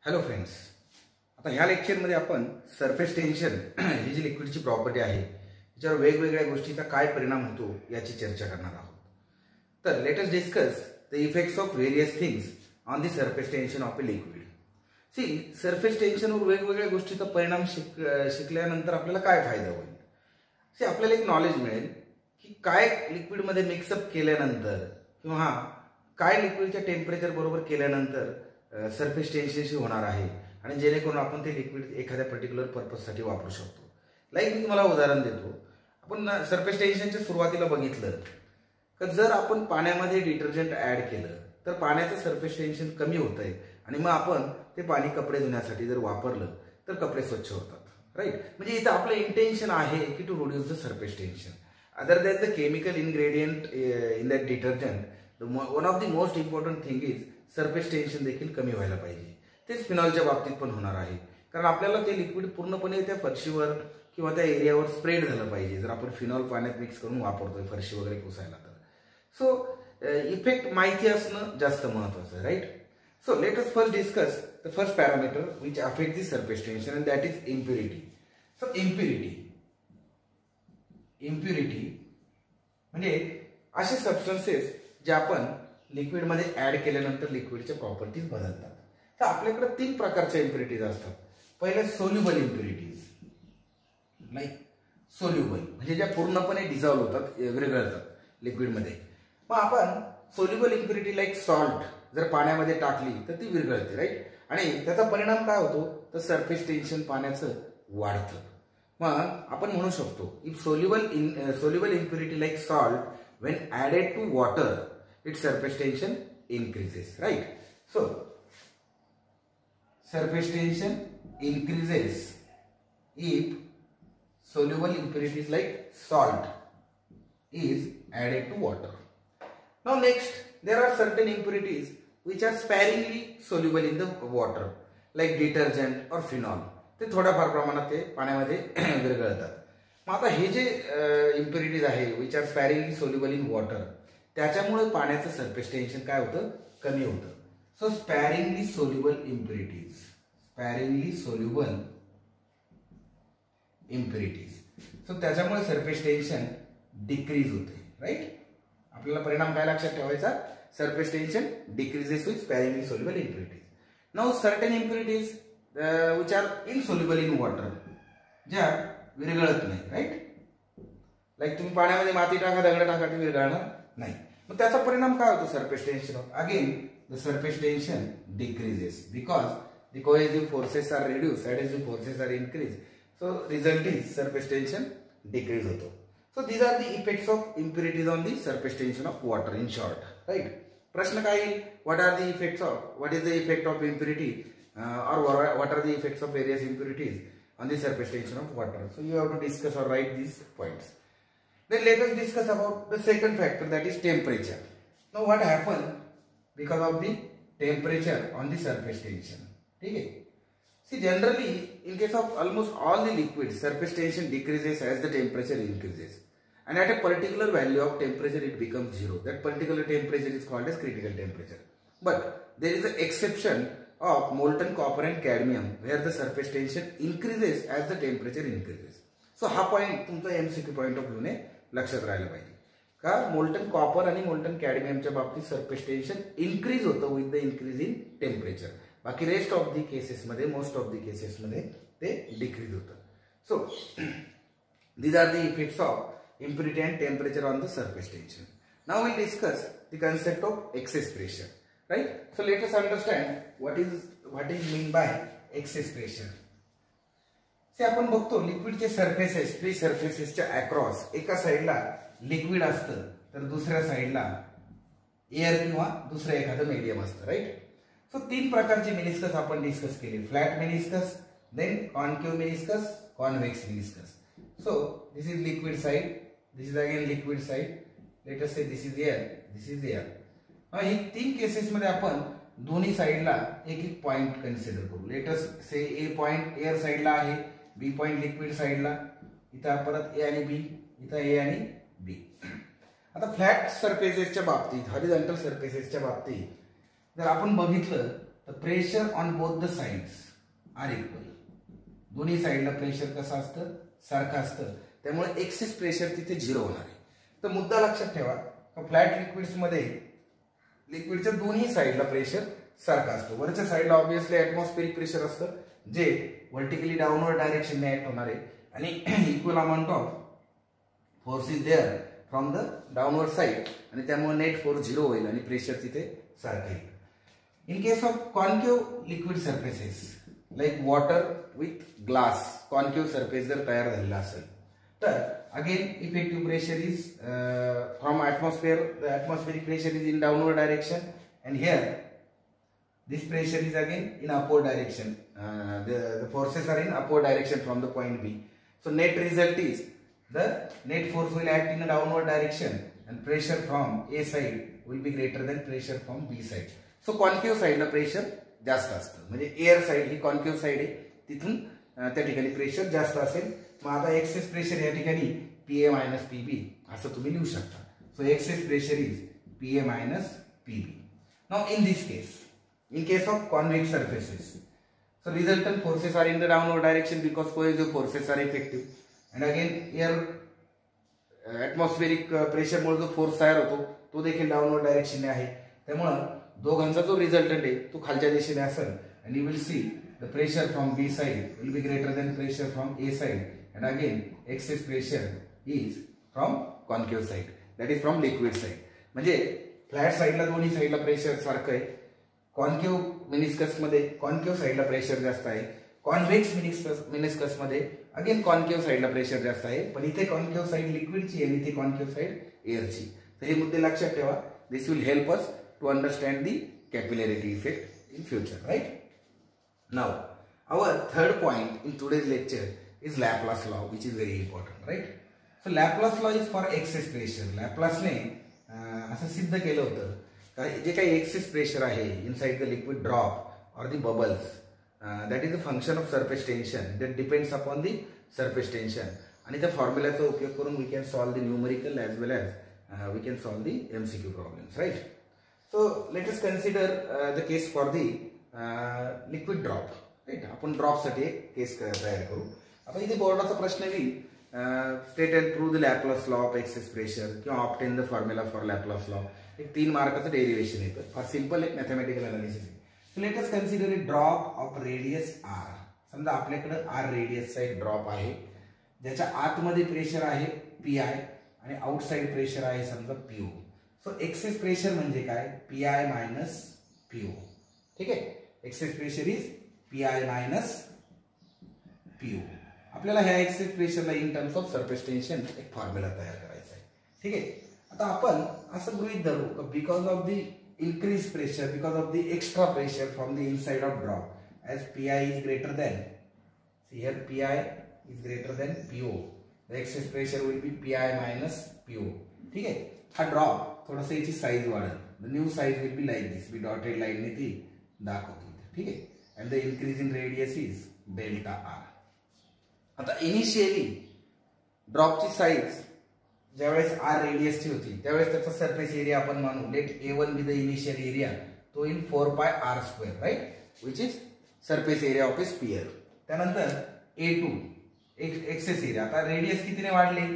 Hello friends, आता ह्या लेक्चरमध्ये आपण सरफेस टेन्शन ही जी लिक्विडची प्रॉपर्टी आहे त्याच्यावर वेगवेगळ्या गोष्टीचा काय परिणाम होतो याची चर्चा करणार आहोत. तर let us discuss the effects of various things on the surface tension of a liquid. See, surface टेन्शनवर वेगवेगळ्या गोष्टीचा परिणाम शिकल्यानंतर आपल्याला काय फायदा होईल. सी, आपल्याला एक नॉलेज मिळेल की काय लिक्विडमध्ये मिक्सअप केल्यानंतर किंवा काय लिक्विडच्या टेम्परेचर बरोबर केल्यानंतर सरफेस टेन्शनशी होणार आहे आणि जेणेकरून आपण ते लिक्विड एखाद्या पर्टिक्युलर पर्पजसाठी वापरू शकतो. लाईक मी तुम्हाला उदाहरण देतो. आपण सरफेस टेन्शनच्या सुरुवातीला बघितलं तर जर आपण पाण्यामध्ये डिटर्जंट ऍड केलं तर पाण्याचं सरफेस टेन्शन कमी होतंय आणि मग आपण ते पाणी कपडे धुण्यासाठी जर वापरलं तर कपडे स्वच्छ होतात. राईट, म्हणजे इथं आपलं इंटेन्शन आहे की to reduce the surface tension. Other than the chemical ingredient in that detergent, one of the most important thing is surface tension देखील कमी व्हायला पाहिजे. तेच फिनॉलच्या बाबतीत पण होणार आहे, कारण आपल्याला ते लिक्विड पूर्णपणे त्या फरशीवर किंवा त्या एरियावर स्प्रेड झालं पाहिजे जर आपण फिनॉल पाण्यात मिक्स करून वापरतोय फरशी वगैरे पुसायला तर. सो इफेक्ट माहिती असणं जास्त महत्वाचं आहे. Right, so let us first discuss the first parameter which affect the surface tension and that is impurity. So impurity म्हणजे असे सबस्टन्सेस जे आपण लिक्विडमध्ये ऍड केल्यानंतर लिक्विडच्या प्रॉपर्टीज बदलतात. तर आपल्याकडे 3 प्रकारच्या इम्प्युरिटीज असतात. पहिले सोल्युबल इम्प्युरिटीज, लाईक सोल्युबल म्हणजे ज्या पूर्णपणे डिझॉल्व्ह होतात, विरघळतात लिक्विडमध्ये. मग आपण सोल्युबल इम्प्युरिटी लाईक सॉल्ट जर पाण्यामध्ये टाकली तर ती विरघळते. राईट, आणि त्याचा परिणाम काय होतो तर सरफेस टेन्शन पाण्याचं वाढतं. मग आपण म्हणू शकतो if soluble impurity like salt when added to water its surface tension increases. Right, so surface tension increases if soluble impurities like salt is added to water. Now next, there are certain impurities which are sparingly soluble in the water like detergent or phenol. ते थोड्याफार प्रमाणात ते पाण्यामध्ये विरघळतात. मग आता हे जे impurities आहे which are sparingly soluble in water, त्याच्यामुळे पाण्याचं सरफेस टेन्शन काय होतं, कमी होतं. So sparingly soluble impurities, so त्याच्यामुळे सरफेस टेन्शन डिक्रीज होते. राईट, आपल्याला परिणाम काय लक्षात ठेवायचा, surface tension decreases with sparingly soluble impurities. Now certain impurities which are insoluble in water, ज्या विरघळत नाही. राईट, लाईक तुम्ही पाण्यामध्ये माती टाका, दगड टाका, ते विरघळणार नाही. मग त्याचा परिणाम काय होतो surface tension. Again the surface tension decreases because the cohesive forces are reduce, adhesive forces are increase. So result is surface tension decrease होतो. So these are the effects of impurities on the surface tension of water in short. Right, प्रश्न काय येईल, what are the effects of, what is the effect of impurity or what are the effects of various impurities on the surface tension of water. So you have to discuss or write these points. Then let us discuss about the second factor, that is temperature. Now what happens because of the temperature on the surface tension? Okay. See, generally in case of almost all the liquids, surface tension decreases as the temperature increases, and at a particular value of temperature it becomes 0. That particular temperature is called as critical temperature. But there is an exception of molten copper and cadmium where the surface tension increases as the temperature increases. So हा point तुमचा MCQ point of view ने लक्षात राहायला पाहिजे का molten copper आणि molten कॅडमियमच्या बाबतीत सरफेस टेन्शन इन्क्रीज होतं with the increase in temperature. बाकी रेस्ट ऑफ द केसेसमध्ये, मोस्ट ऑफ द केसेसमध्ये ते डिक्रीज होतं. So these are the effects of impurity and temperature on the surface tension. Now will discuss the concept of excess pressure. Right, so let us understand what is mean by excess pressure. से आपण बघतो लिक्विडचे surfaces, free सरफेसेसच्या across एका साइडला liquid असतं तर दुसऱ्या साइडला air किंवा दुसरं एखादं मीडियम असतं. राईट, सो 3 प्रकारचे मेनिस्कस आपण डिस्कस केले, flat meniscus, then concave meniscus, convex meniscus. So this is liquid side, this is again liquid side. Let us say this is air, this is air. ही 3 cases मध्ये आपण दोन्ही साइडला एक एक पॉइंट कन्सिडर करू. Let us say A point air साइडला आहे, बी पॉइंट लिक्विड साइडला, इथं परत ए आणि बी, इथं ए आणि बी. आता फ्लॅट सरफेसेसच्या बाबतीत, हॉरिझॉन्टल सरफेसेसच्या बाबतीत जर आपण बघितलं the pressure on both the sides are equal. दोन्ही साइडला प्रेशर कसं असतं, सारखं असतं. त्यामुळे एक्सेस प्रेशर तिथे 0 होणार आहे. तर मुद्दा लक्षात ठेवा, फ्लॅट लिक्विड्स मध्ये लिक्विडच्या दोन्ही साइडला प्रेशर सारखं असतं. वरच्या साइडला ऑब्विसली ऍटमॉस्फेरिक प्रेशर असतं जे व्हर्टिकली डाऊनवर्ड डायरेक्शनने ऍक्ट होणार आहे आणि equal amount of force is there from the downward side आणि त्यामुळे नेट फोर्स 0 होईल आणि प्रेशर तिथे सारखं येईल. In case of concave liquid surfaces like water with glass, concave surface जर तयार झालेला असेल तर again effective pressure is from atmosphere, the atmospheric pressure is in downward direction and here this pressure is again in upward direction. The forces are in upward direction from the point B. So net result is the net force will act in a downward direction and pressure from A side will be greater than pressure from B side. So concave side ला pressure जास्त असतं, म्हणजे air side ही concave side आहे, तिथून त्या ठिकाणी pressure जास्त असेल. मग आता एक्सेस प्रेशर या ठिकाणी PA मायनस PB असं तुम्ही लिहू शकता. So access pressure is PA minus PB. Now in this case, in case of convex surfaces, so resultant forces are in the downward direction because cohesive forces are effective and again here atmospheric pressure मुळे जो force तयार होतो तो देखील downward डायरेक्शनने आहे. त्यामुळे दोघांचा जो रिझल्टंट आहे तो खालच्या दिशेने असेल and you will see the pressure from B side will be greater than pressure from A side and again excess pressure is from concave side, that is from liquid side. म्हणजे flat साइडला दोन्ही साइडला pressure सारखं आहे. Concave meniscus मध्ये concave साइडला pressure जास्त आहे. कॉन्व्हेक्स मिनिस्कस मध्ये अगेन कॉन्केव्ह साइडला प्रेशर जास्त आहे, पण इथे कॉन्केव्ह साइड लिक्विडची आणि इथे कॉन्केव्ह साइड एअरची. तर हे मुद्दे लक्षात ठेवा. This will help us to understand the capillarity effect in future, right? Now our third point in today's lecture is Laplace law, which is very important, right? So Laplace law is for excess pressure. Laplace ने असं सिद्ध केलं होतं का जे काही excess pressure आहे inside the liquid drop or the bubbles, that is the function of surface tension that depends upon the surface tension. आणि त्या फॉर्म्युलाचा उपयोग करून we can solve the numerical as well as we can solve the MCQ problems, right? So let us consider the case for the liquid drop. Right, आपण drop साठी एक केस तयार करू. आता इथे बोर्डाचा प्रश्न येईल, state and prove the Laplace law of excess pressure किंवा obtain the formula for Laplace law. एक 3 मार्काचं डेरिव्हेशन येतं. फार सिंपल एक मॅथमॅटिकल अनालिसिस आहे. So let us consider a drop of radius R. समजा आपल्याकडे आर रेडियसचा एक ड्रॉप आहे ज्याच्या आतमध्ये प्रेशर आहे PI आणि आउटसाइड प्रेशर आहे समजा PO. सो एक्सेस प्रेशर म्हणजे काय? PI minus PO. ठीक आहे, excess pressure is PI minus PO. आपल्याला ह्या एक्सेस प्रेशरला in terms of surface tension एक फॉर्म्युला तयार करायचा आहे. ठीक आहे, आता आपण असं गृहीत धरू because of the increased pressure, because of the extra pressure from the inside of drop, as PI is greater than, see here PI is greater than PO, the excess pressure will be PI minus PO. ठीक आहे, हा drop थोडासा याची size वाढेल. the new size will be like this, me dotted line ने ती दाखवतो. ठीक आहे, and the increase in radius is delta R. आता इनिशियली ड्रॉपची साइज ज्यावेळेस R रेडियसची होती त्यावेळेस त्याचा सरफेस एरिया आपण मानू let A1 be the initial area, तो इन 4πr², right, which is surface area of a sphere. त्यानंतर A2 एक्सेस एरिया. आता रेडियस कितीने वाढली?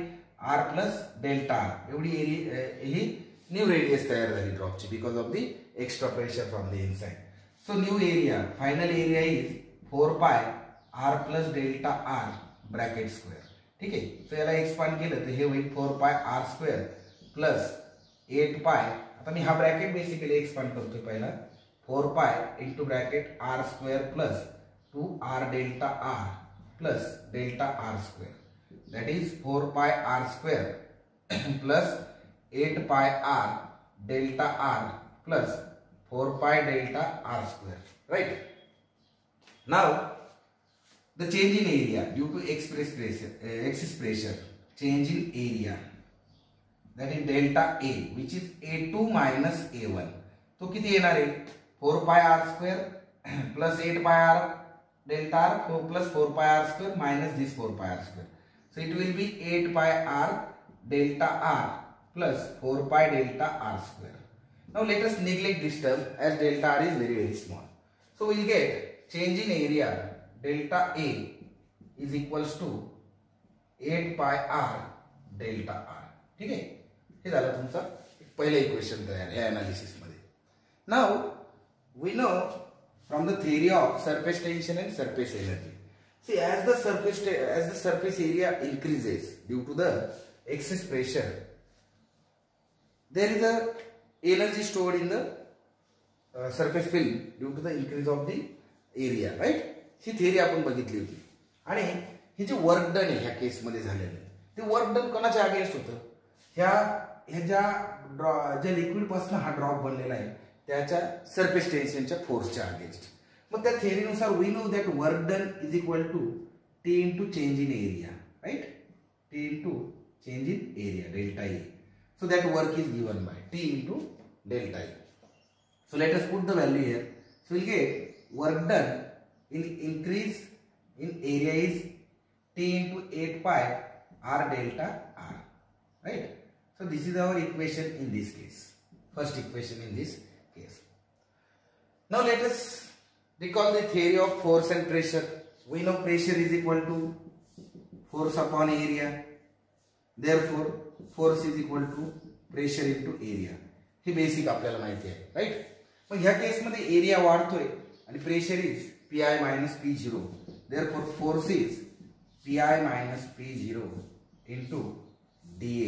R प्लस डेल्टा R एवढी एरिया ही न्यू रेडियस तयार झाली ड्रॉपची because of the extra pressure from the inside. So new area, final area is 4πr plus delta R bracket square. ठीक आहे, तो याला एक्सपांड केलं तर हे होईल 4πr² प्लस 8π. आता मी हा ब्रॅकेट बेसिकली एक्सपांड करतोय. पहिला 4π into bracket R² plus 2r delta R plus delta R², that is 4πr² plus 8πr delta R plus 4π delta R², right? Now the change in area due to excess pressure, change in area, that is delta A, which is A2 minus A1. तो किती येणार आहे? 4πr² plus 8πr delta R plus 4πr² minus this 4πr². So it will be 8πr delta R plus 4π delta R². Now let us neglect this term as delta R is very small. So we'll get change in area delta A is equals to 8 pi r delta r. ठीक आहे, हे झालं तुमचं पहिलं equation तयार ह्या analysis मध्ये. Now we know from the theory of surface tension and surface energy. See, as the surface area increases due to the excess pressure, there is a energy stored in the surface film due to the increase of the area, right? He theory आपण बघितली होती. आणि हे जे work done आहे ह्या केस मध्ये झालेलं ते वर्क डन कोणाच्या अगेन्स्ट होतं? ह्या ज्या लिक्विड पासून हा ड्रॉप बनलेला आहे त्याच्या सरफेस टेन्शनच्या फोर्सच्या अगेन्स्ट. मग त्या थेअरीनुसार we know that work done is equal to T into change in area, right? T into change in area delta A. So that work is given by T into delta A. So let us put the value here. So will get work done in increase in area is T into 8 pi r delta r, right? So this is our equation in this case, first equation in this case. Now let us recall the theory of force and pressure. We know pressure is equal to force upon area, therefore force is equal to pressure into area. हे basic आपल्याला माहिती आहे, right? मग ह्या केस मध्ये area वाढतोय आणि pressure is Pi minus P0. Therefore, force is Pi minus P0 into dA.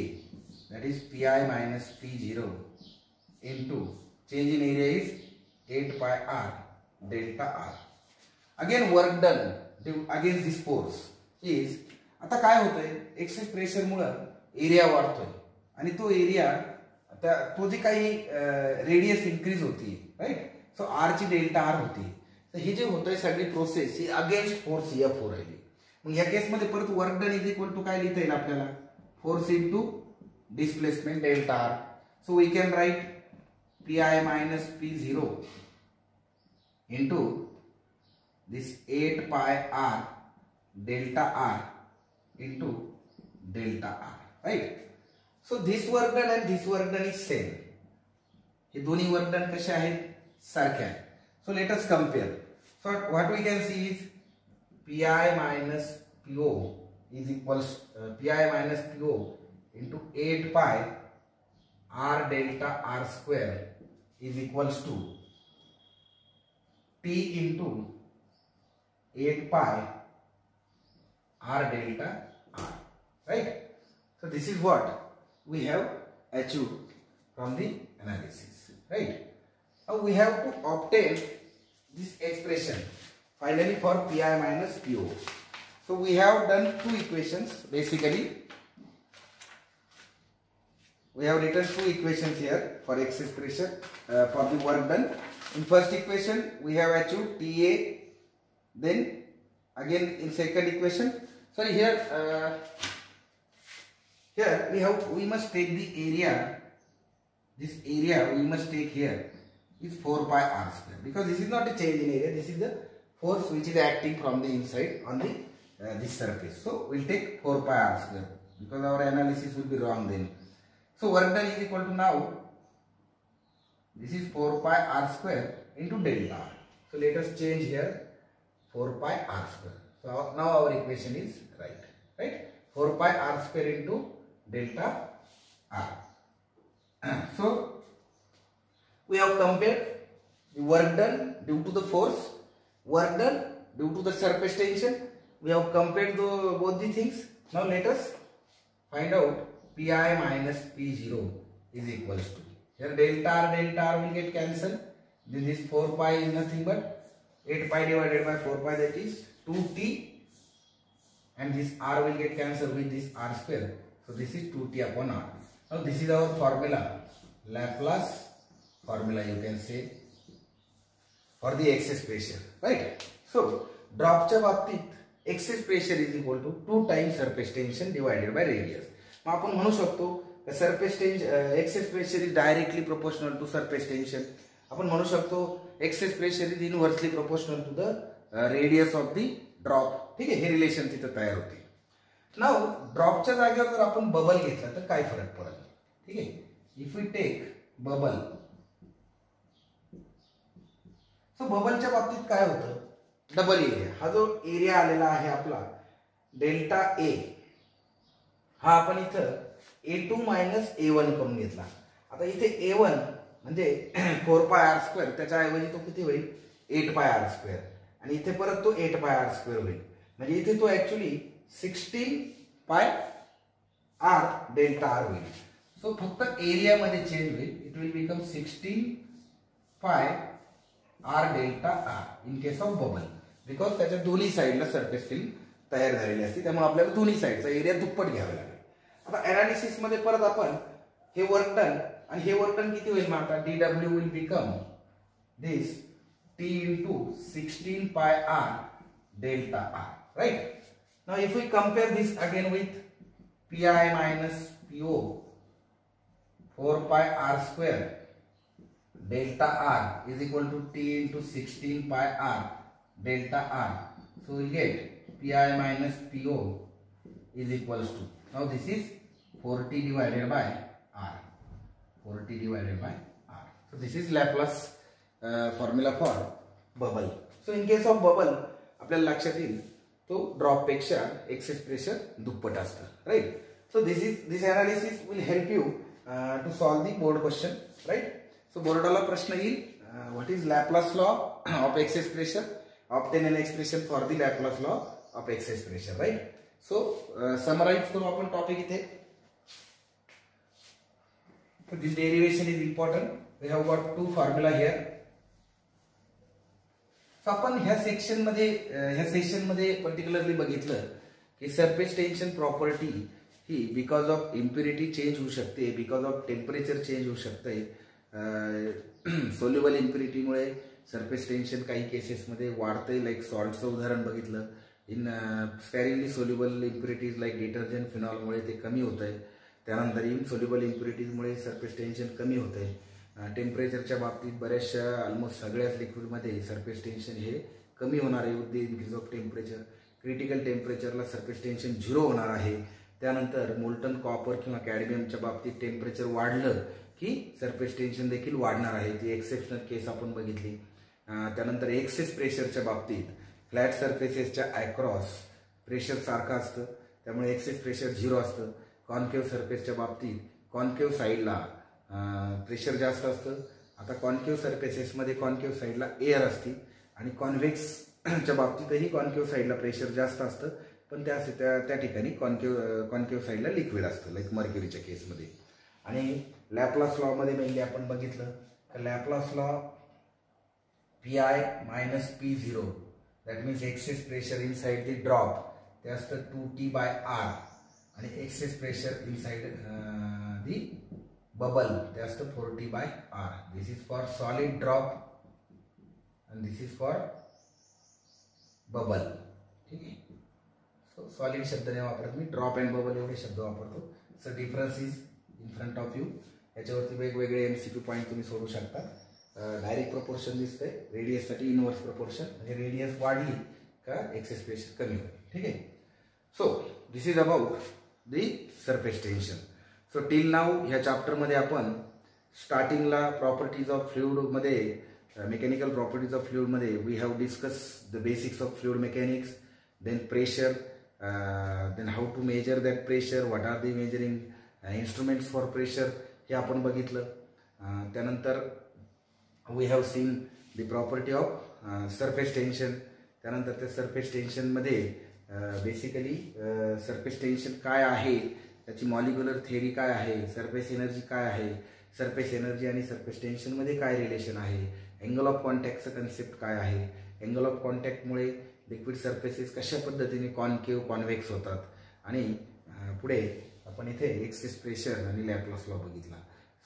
That is Pi minus P0 into change in area is 8 pi r delta r. Again, work done against this force is, आता काय होतंय, excess pressure मुळे area वाढतोय आणि तो area तो जे काही रेडियस इन्क्रीज होती, राइट? सो आर ची डेल्टा आर होती. तर हे जे होतंय सगळी प्रोसेस ही अगेन्स्ट फोर्स एफ हो राहिली. मग या केस मध्ये परत work done is equal to काय लिहिता येईल आपल्याला? Force into displacement delta R. So we can write Pi minus P0 into this 8 pi r delta r into delta r, right? So this work done and this work done is same. हे दोन्ही work done कसे आहेत? सारखे आहेत. So let us compare. So what we can see is Pi minus Po is equals Pi minus Po into 8 pi r delta r square is equals to T into 8 pi r delta r, right? So this is what we have achieved from the analysis, right? Now we have to obtain this expression finally for Pi minus Po. So we have done two equations basically. We have written two equations here for excess pressure for the work done. In first equation we have achieved TA. Then again in second equation, sorry, here we must take the area. This area we must take here is 4 pi r square, because this is not a change in area, this is the force which is acting from the inside on the this surface. So we'll take 4 pi r square because our analysis will be wrong then. So work done is equal to, now this is 4 pi r square into delta r. So let us change here 4 pi r square. So now our equation is right? 4 pi r square into delta r. So we have compared the work done due to the force, work done due to the surface tension. We have compared both the things. Now let us find out Pi minus P0 is equals to, here delta r will get cancelled. Then this 4 pi is nothing but 8 pi divided by 4 pi, that is 2t, and this r will get cancelled with this r square. So this is 2t upon r. Now this is our formula, Laplace formula you can say for the excess pressure, right? So ड्रॉपच्या बाबतीत excess pressure is equal to 2 times surface tension divided by radius. मग आपण म्हणू शकतो surface tension excess pressure is directly proportional to surface tension. आपण म्हणू शकतो excess pressure is inversely proportional to the radius of the drop. ठीक आहे, हे रिलेशन तिथे तयार होते. नाउ ड्रॉपच्या जागेवर जर आपण बबल घेतला तर काय फरक पडेल? ठीक आहे, if we take bubble, so बबलच्या बाबतीत काय होतं, डबल एरिया, हा जो एरिया आलेला आहे आपला डेल्टा ए, हा आपण इथं A2 मायनस A1 करून घेतला. आता इथे A1 म्हणजे 4 पाय आर स्क्वेअर, त्याच्याऐवजी तो किती होईल 8 पाय आर स्क्वेअर, आणि इथे परत तो 8 पाय आर स्क्वेअर होईल. म्हणजे इथे तो actually 16 pi R delta R होईल. सो फक्त एरियामध्ये चेंज होईल, it will become 16 pi R delta R in case of bubble, because त्याच्या दोन्ही साईडला सरफेस फिल्म तयार झालेली असते, त्यामुळे आपल्याला दोन्ही साईडचा एरिया दुप्पट घ्यावा लागेल. आता अनालिसिस मध्ये परत आपण हे वर्क डन आणि हे वर्क डन किती होईल, मग आता DW will become this T into 16 pi r delta r, right? Now if we compare this again with Pi minus Po 4 pi r square delta r is equal to T into 16 pi r delta r, so we'll get Pi minus Po is equals to, now this is 40 divided by r, 40 divided by r. So this is Laplace formula for bubble. So in case of bubble आपल्याला लक्षात येईल तो drop पेक्षा access pressure दुप्पट असतं, right. So this analysis will help you to solve the board question, right. So बोर्डाला प्रश्न येईल, what is Laplace law of excess pressure, obtain an expression for the Laplace law of excess pressure, right. So summarise करू आपण topic इथे. So this derivation is important. We have got two formula here. So आपण ह्या session मध्ये particularly बघितलं की surface tension property he because of impurity change होऊ शकते, बिकॉज ऑफ टेम्परेचर चेंज होऊ शकते. सोल्युबल इम्प्युरिटीमुळे सरफेस टेन्शन काही केसेसमध्ये वाढते, लाईक सॉल्टचं उदाहरण बघितलं. In sparingly soluble impurities like detergent फिनॉलमुळे ते कमी होत आहे. त्यानंतर इनसोल्युबल इम्प्युरिटीजमुळे सरफेस टेन्शन कमी होते. टेम्परेचरच्या बाबतीत बऱ्याचशा ऑलमोस्ट सगळ्याच लिक्विडमध्ये सरफेस टेन्शन हे कमी होणार आहे with the increase of temperature. Critical टेम्परेचरला सरफेस टेन्शन 0 होणार आहे. त्यानंतर मोल्टन कॉपर किंवा कॅडमियमच्या बाबतीत टेम्परेचर वाढलं की सरफेस टेन्शन देखील वाढणार आहे, ती एक्सेप्शनल केस आपण बघितली. त्यानंतर एक्सेस प्रेशरच्या बाबतीत फ्लॅट सरफेसेसच्या अक्रॉस प्रेशर सारखं असतं, त्यामुळे एक्सेस प्रेशर 0 असतं. कॉन्केव्ह सरफेसच्या बाबतीत कॉन्केव्ह साईडला प्रेशर जास्त असतं. आता कॉन्केव्ह सरफेसेसमध्ये कॉन्केव्ह साईडला एअर असते आणि कॉन्व्हेक्सच्या बाबतीतही कॉन्केव्ह साईडला प्रेशर जास्त असतं, पण त्या ठिकाणी कॉन्केव्ह साईडला लिक्विड असतं, लाईक मर्क्युरीच्या केसमध्ये. आणि लॅपलास लॉमध्ये मेनली आपण बघितलं तर Laplace law Pi minus P0 that means excess pressure inside the drop ते असतं 2T by R आणि excess pressure inside the bubble ते असतं 4T by R. This is for solid drop and this is for bubble. ठीक आहे. So solid शब्द नाही वापरत मी, ड्रॉप अँड बबल एवढे शब्द वापरतो. So difference is in front of you. याच्यावरती वेगवेगळे MCQ पॉईंट तुम्ही सोडू शकता. डायरेक्ट प्रपोर्शन दिसतंय, रेडियससाठी इनवर्स प्रपोर्शन, म्हणजे रेडियस वाढली का एक्सेस प्रेशर कमी होईल. ठीक आहे. So this is about the surface tension. So till now ह्या चॅप्टरमध्ये आपण स्टार्टिंगला प्रॉपर्टीज ऑफ फ्लुइडमध्ये mechanical properties of fluid मध्ये we have discussed the basics of fluid mechanics, then pressure, then how to measure that pressure, what are the measuring instruments for pressure हे आपण बघितलं. त्यानंतर we have seen the property of surface tension. त्यानंतर त्या surface tension मध्ये basically surface tension काय आहे, त्याची मॉलिक्युलर थेअरी काय आहे, surface energy काय आहे, सरफेस एनर्जी आणि सरफेस टेन्शन मध्ये काय रिलेशन आहे, अँगल ऑफ कॉन्टॅक्टचं कन्सेप्ट काय आहे, अँगल ऑफ कॉन्टॅक्टमुळे लिक्विड सरफेसेस कशा पद्धतीने कॉन्केव्ह कॉन्व्हेक्स होतात, आणि पुढे आपण इथे एक्सेस प्रेशर आणि लॅपलास लॉ बघितला.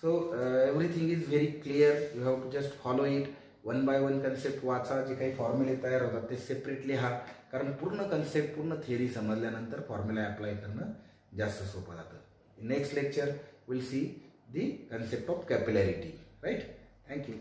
So everything is very clear. You have to just follow it. One by one concept वाचा, जे काही फॉर्म्युले तयार होतात ते सेपरेट लिहा, कारण पूर्ण कन्सेप्ट पूर्ण थिअरी समजल्यानंतर फॉर्म्युला अप्लाय करणं जास्त सोपं जातं. Next lecture will see the concept of capillarity, right? Thank you.